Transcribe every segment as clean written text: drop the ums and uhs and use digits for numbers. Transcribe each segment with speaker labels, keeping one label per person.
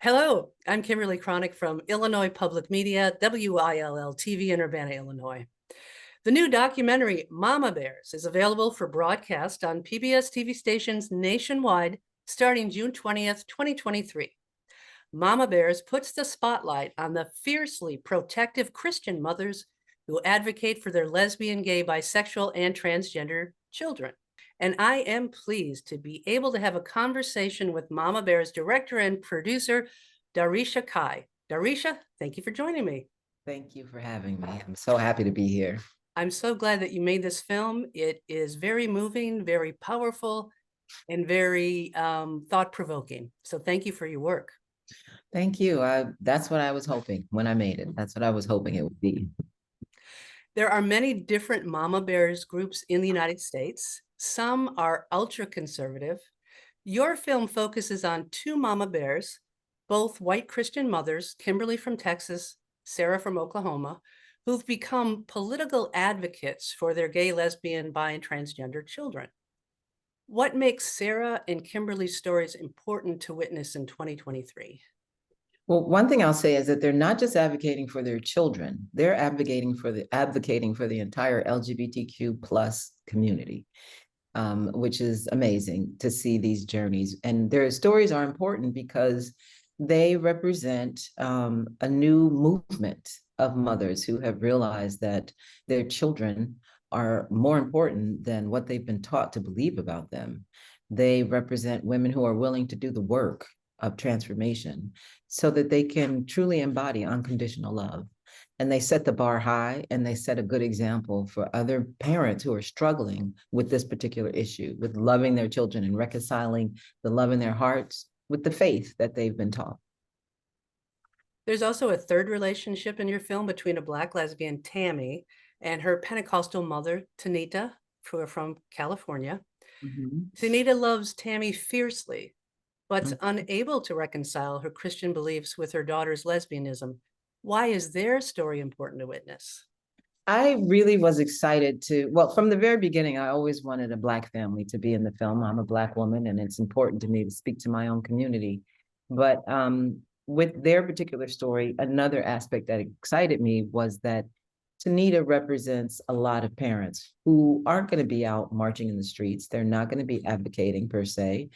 Speaker 1: Hello, I'm Kimberlie Kranich from Illinois Public Media, WILL TV in Urbana, Illinois. The new documentary, Mama Bears, is available for broadcast on PBS TV stations nationwide starting June 20th, 2023. Mama Bears puts the spotlight on the fiercely protective Christian mothers who advocate for their lesbian, gay, bisexual, and transgender children. And I am pleased to be able to have a conversation with Mama Bear's director and producer, Daresha Kyi. Daresha, thank you for joining me.
Speaker 2: Thank you for having me. I'm so happy to be here.
Speaker 1: I'm so glad that you made this film. It is very moving, very powerful, and very thought-provoking. So thank you for your work.
Speaker 2: Thank you. That's what I was hoping when I made it. That's what I was hoping it would be.
Speaker 1: There are many different Mama Bears groups in the United States. Some are ultra-conservative. Your film focuses on two Mama Bears, both white Christian mothers, Kimberlie from Texas, Sarah from Oklahoma, who've become political advocates for their gay, lesbian, bi, and transgender children. What makes Sarah and Kimberlie's stories important to witness in 2023?
Speaker 2: Well, one thing I'll say is that they're not just advocating for their children, they're advocating for the entire LGBTQ plus community, which is amazing to see these journeys. And their stories are important because they represent a new movement of mothers who have realized that their children are more important than what they've been taught to believe about them. They represent women who are willing to do the work of transformation so that they can truly embody unconditional love. And they set the bar high, and they set a good example for other parents who are struggling with this particular issue, with loving their children and reconciling the love in their hearts with the faith that they've been taught.
Speaker 1: There's also a third relationship in your film between a Black lesbian, Tammy, and her Pentecostal mother, Tanita, who are from California. Tanita loves Tammy fiercely, but's unable to reconcile her Christian beliefs with her daughter's lesbianism. Why is their story important to witness?
Speaker 2: I really was excited well, from the very beginning, I always wanted a Black family to be in the film. I'm a Black woman, and it's important to me to speak to my own community. But with their particular story, another aspect that excited me was that Tanita represents a lot of parents who aren't going to be out marching in the streets. They're not going to be advocating per se.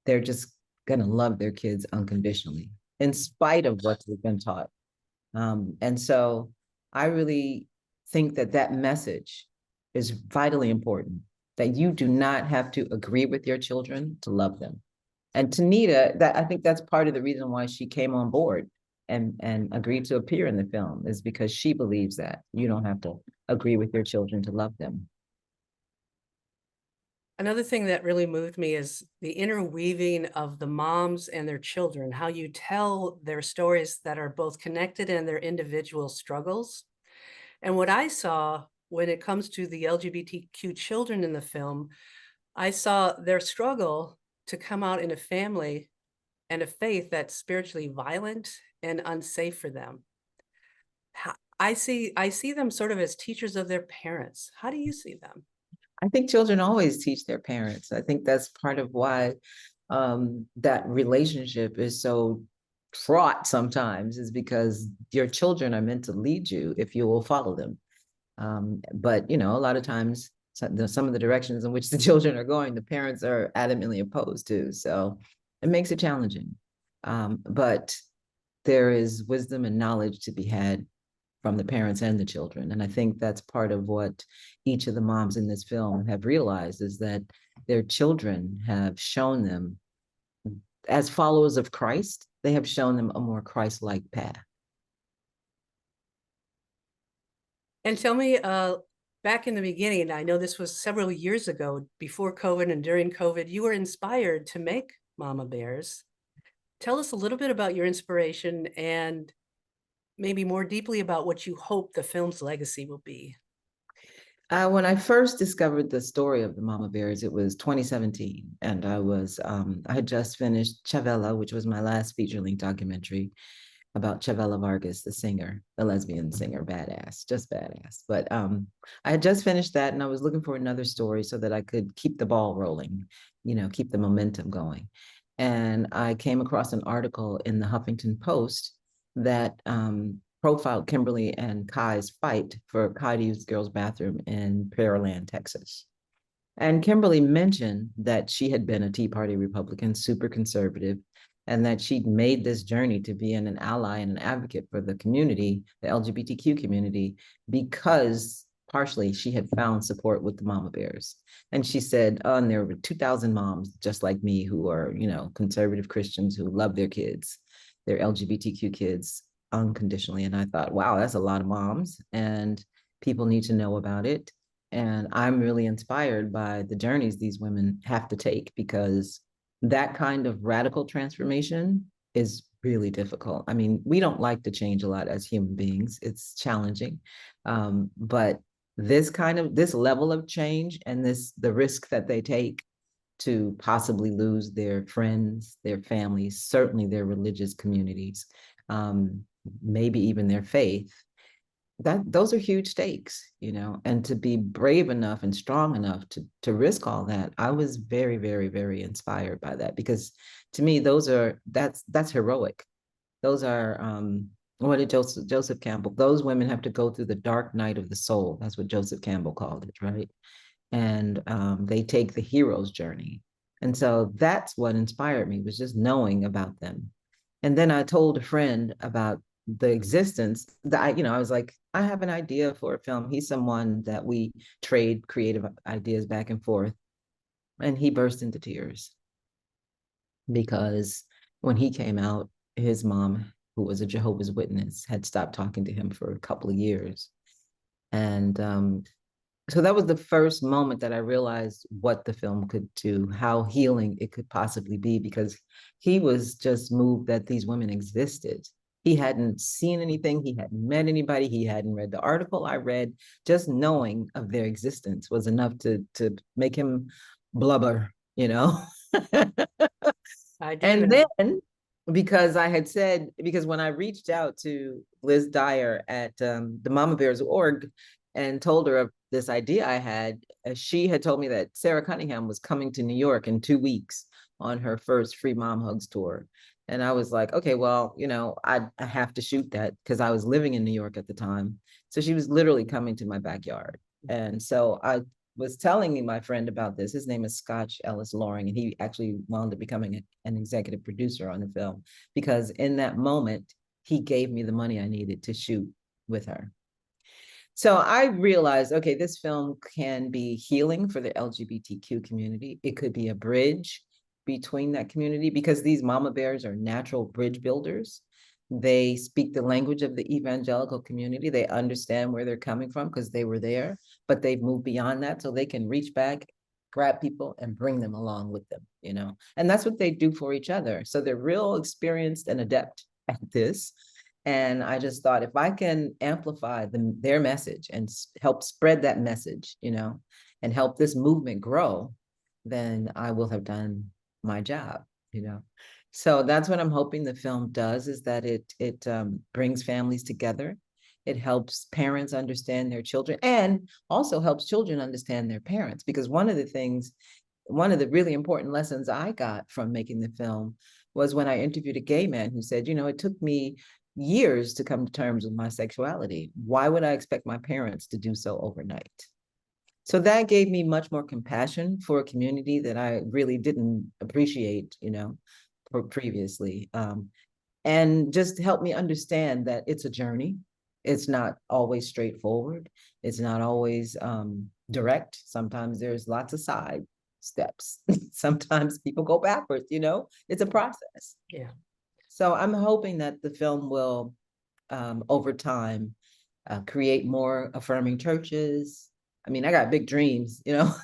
Speaker 2: They're just going to love their kids unconditionally, in spite of what they've been taught. And so I really think that that message is vitally important, that you do not have to agree with your children to love them. And Tanita, I think that's part of the reason why she came on board and agreed to appear in the film, is because she believes that you don't have to agree with your children to love them.
Speaker 1: Another thing that really moved me is the interweaving of the moms and their children, how you tell their stories that are both connected in their individual struggles. And what I saw when it comes to the LGBTQ children in the film, I saw their struggle to come out in a family and a faith that's spiritually violent and unsafe for them. I see them sort of as teachers of their parents. How do you see them?
Speaker 2: I think children always teach their parents. I think that's part of why that relationship is so fraught sometimes, is because your children are meant to lead you if you will follow them. But, a lot of times, some of the directions in which the children are going, the parents are adamantly opposed to. So it makes it challenging. But there is wisdom and knowledge to be had from the parents and the children. And I think that's part of what each of the moms in this film have realized, is that their children have shown them, as followers of Christ, they have shown them a more Christ-like path.
Speaker 1: And tell me, back in the beginning, I know this was several years ago, before COVID and during COVID, you were inspired to make Mama Bears. Tell us a little bit about your inspiration and maybe more deeply about what you hope the film's legacy will be.
Speaker 2: When I first discovered the story of the Mama Bears, it was 2017, and I had just finished Chavela, which was my last feature-length documentary about Chavela Vargas, the singer, the lesbian singer, badass, just badass. But I had just finished that, and I was looking for another story so that I could keep the ball rolling, keep the momentum going. And I came across an article in the Huffington Post that profiled Kimberlie and Kyi's fight for Kyi to use the girls' bathroom in Pearland, Texas. And Kimberlie mentioned that she had been a Tea Party Republican, super conservative, and that she'd made this journey to being an ally and an advocate for the community, the LGBTQ community, because partially she had found support with the mama bears. And she said, oh, and there were 2,000 moms just like me who are, you know, conservative Christians who love their kids, their LGBTQ kids unconditionally. And I thought, wow, that's a lot of moms, and people need to know about it. And I'm really inspired by the journeys these women have to take, because that kind of radical transformation is really difficult. I mean, we don't like to change a lot as human beings. It's challenging. But this level of change and the risk that they take to possibly lose their friends, their families, certainly their religious communities, maybe even their faith, those are huge stakes, you know, and to be brave enough and strong enough to risk all that. I was very, very, very inspired by that, because to me, that's heroic. Those are what did Joseph Campbell, those women have to go through the dark night of the soul. That's what Joseph Campbell called it, right? And they take the hero's journey. And so that's what inspired me, was just knowing about them. And then I told a friend about the existence that I was like, I have an idea for a film. He's someone that we trade creative ideas back and forth. And he burst into tears, because when he came out, his mom, who was a Jehovah's Witness, had stopped talking to him for a couple of years. And so that was the first moment that I realized what the film could do, how healing it could possibly be, because he was just moved that these women existed. He hadn't seen anything, he hadn't met anybody, he hadn't read the article I read. Just knowing of their existence was enough to make him blubber, you know?
Speaker 1: I do
Speaker 2: And
Speaker 1: know.
Speaker 2: then, because when I reached out to Liz Dyer at the Mama Bears org and told her of this idea I had, she had told me that Sarah Cunningham was coming to New York in 2 weeks on her first Free Mom Hugs tour. And I was like, okay, well, you know, I have to shoot that, because I was living in New York at the time. So she was literally coming to my backyard. And so I was telling my friend about this. His name is Scotch Ellis Loring, and he actually wound up becoming an executive producer on the film, because in that moment, he gave me the money I needed to shoot with her. So I realized, okay, this film can be healing for the LGBTQ community. It could be a bridge between that community, because these mama bears are natural bridge builders. They speak the language of the evangelical community. They understand where they're coming from because they were there, but they've moved beyond that, so they can reach back, grab people, and bring them along with them, you know? And that's what they do for each other. So they're real experienced and adept at this. And I just thought, if I can amplify their message and help spread that message, you know, and help this movement grow, then I will have done my job, you know. So that's what I'm hoping the film does, is that it brings families together. It helps parents understand their children, and also helps children understand their parents. Because one of the really important lessons I got from making the film was when I interviewed a gay man who said, you know, it took me years to come to terms with my sexuality. Why would I expect my parents to do so overnight? So that gave me much more compassion for a community that I really didn't appreciate, you know, previously. And just helped me understand that it's a journey. It's not always straightforward. It's not always direct. Sometimes there's lots of side steps. Sometimes people go backwards, you know, it's a process.
Speaker 1: Yeah.
Speaker 2: So I'm hoping that the film will, over time, create more affirming churches. I mean, I got big dreams, you know,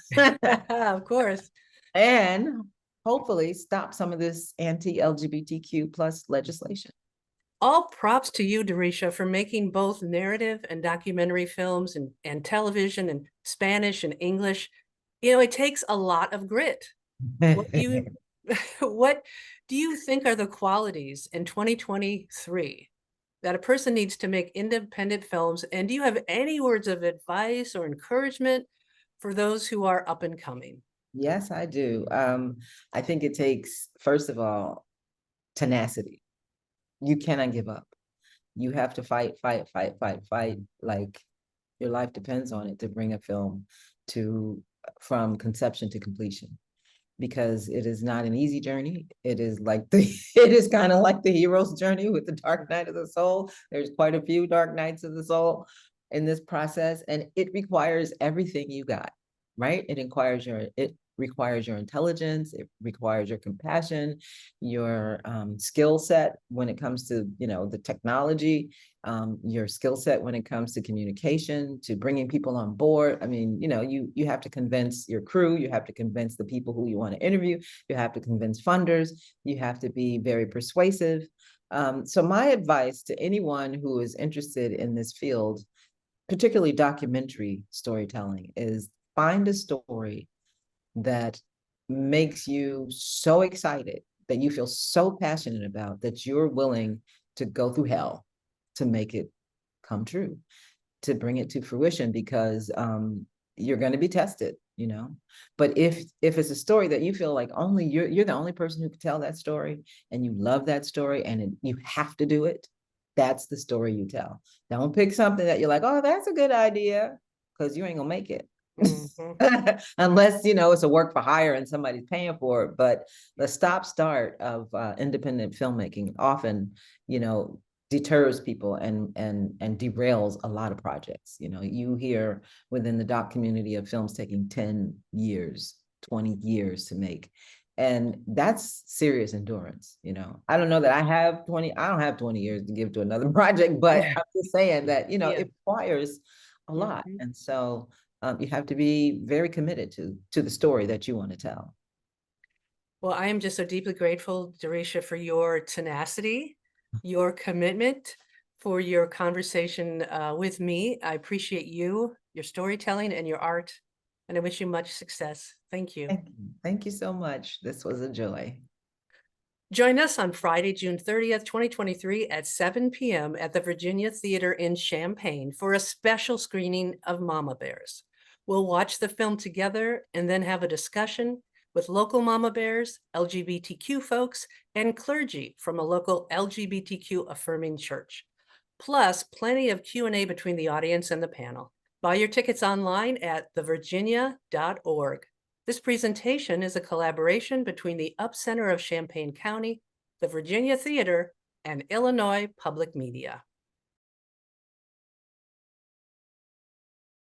Speaker 1: Of course.
Speaker 2: and hopefully stop some of this anti-LGBTQ plus legislation.
Speaker 1: All props to you, Daresha, for making both narrative and documentary films and television in Spanish and English. You know, it takes a lot of grit. What do you what do you think are the qualities in 2023 that a person needs to make independent films? And do you have any words of advice or encouragement for those who are up and coming?
Speaker 2: Yes, I do. I think it takes, first of all, tenacity. You cannot give up. You have to fight, fight, fight, fight, fight. Like your life depends on it to bring a film to from conception to completion, because it is not an easy journey. It is like the it is kind of like the hero's journey with the dark night of the soul. There's quite a few dark nights of the soul in this process, and it requires everything you got, right? It requires your intelligence, it requires your compassion, your skill set when it comes to, you know, the technology, your skill set when it comes to communication, to bringing people on board. I mean, you know, you have to convince your crew, you have to convince the people who you want to interview, you have to convince funders, you have to be very persuasive. So my advice to anyone who is interested in this field, particularly documentary storytelling, is find a story that makes you so excited, that you feel so passionate about, that you're willing to go through hell to make it come true, to bring it to fruition, because you're going to be tested, you know. But if it's a story that you feel like only you're the only person who can tell that story, and you love that story, and you have to do it, that's the story you tell. Don't pick something that you're like, oh, that's a good idea, because you ain't gonna make it. Unless, you know, it's a work for hire and somebody's paying for it. But the stop start of independent filmmaking often, you know, deters people and derails a lot of projects. You know, you hear within the doc community of films taking 10 years, 20 years to make. And that's serious endurance. You know, I don't know that I don't have 20 years to give to another project, but I'm just saying that, you know,
Speaker 1: Yeah.
Speaker 2: it requires a lot.
Speaker 1: Mhm.
Speaker 2: And so you have to be very committed to the story that you want to tell.
Speaker 1: Well, I am just so deeply grateful, Daresha, for your tenacity, your commitment, for your conversation with me. I appreciate you, your storytelling, and your art, and I wish you much success. Thank you.
Speaker 2: Thank you. Thank you so much. This was a joy.
Speaker 1: Join us on Friday, June 30th, 2023 at 7 p.m. at the Virginia Theater in Champaign for a special screening of Mama Bears. We'll watch the film together and then have a discussion with local Mama Bears, LGBTQ folks, and clergy from a local LGBTQ affirming church. Plus, plenty of Q&A between the audience and the panel. Buy your tickets online at thevirginia.org. This presentation is a collaboration between the Up Center of Champaign County, the Virginia Theater, and Illinois Public Media.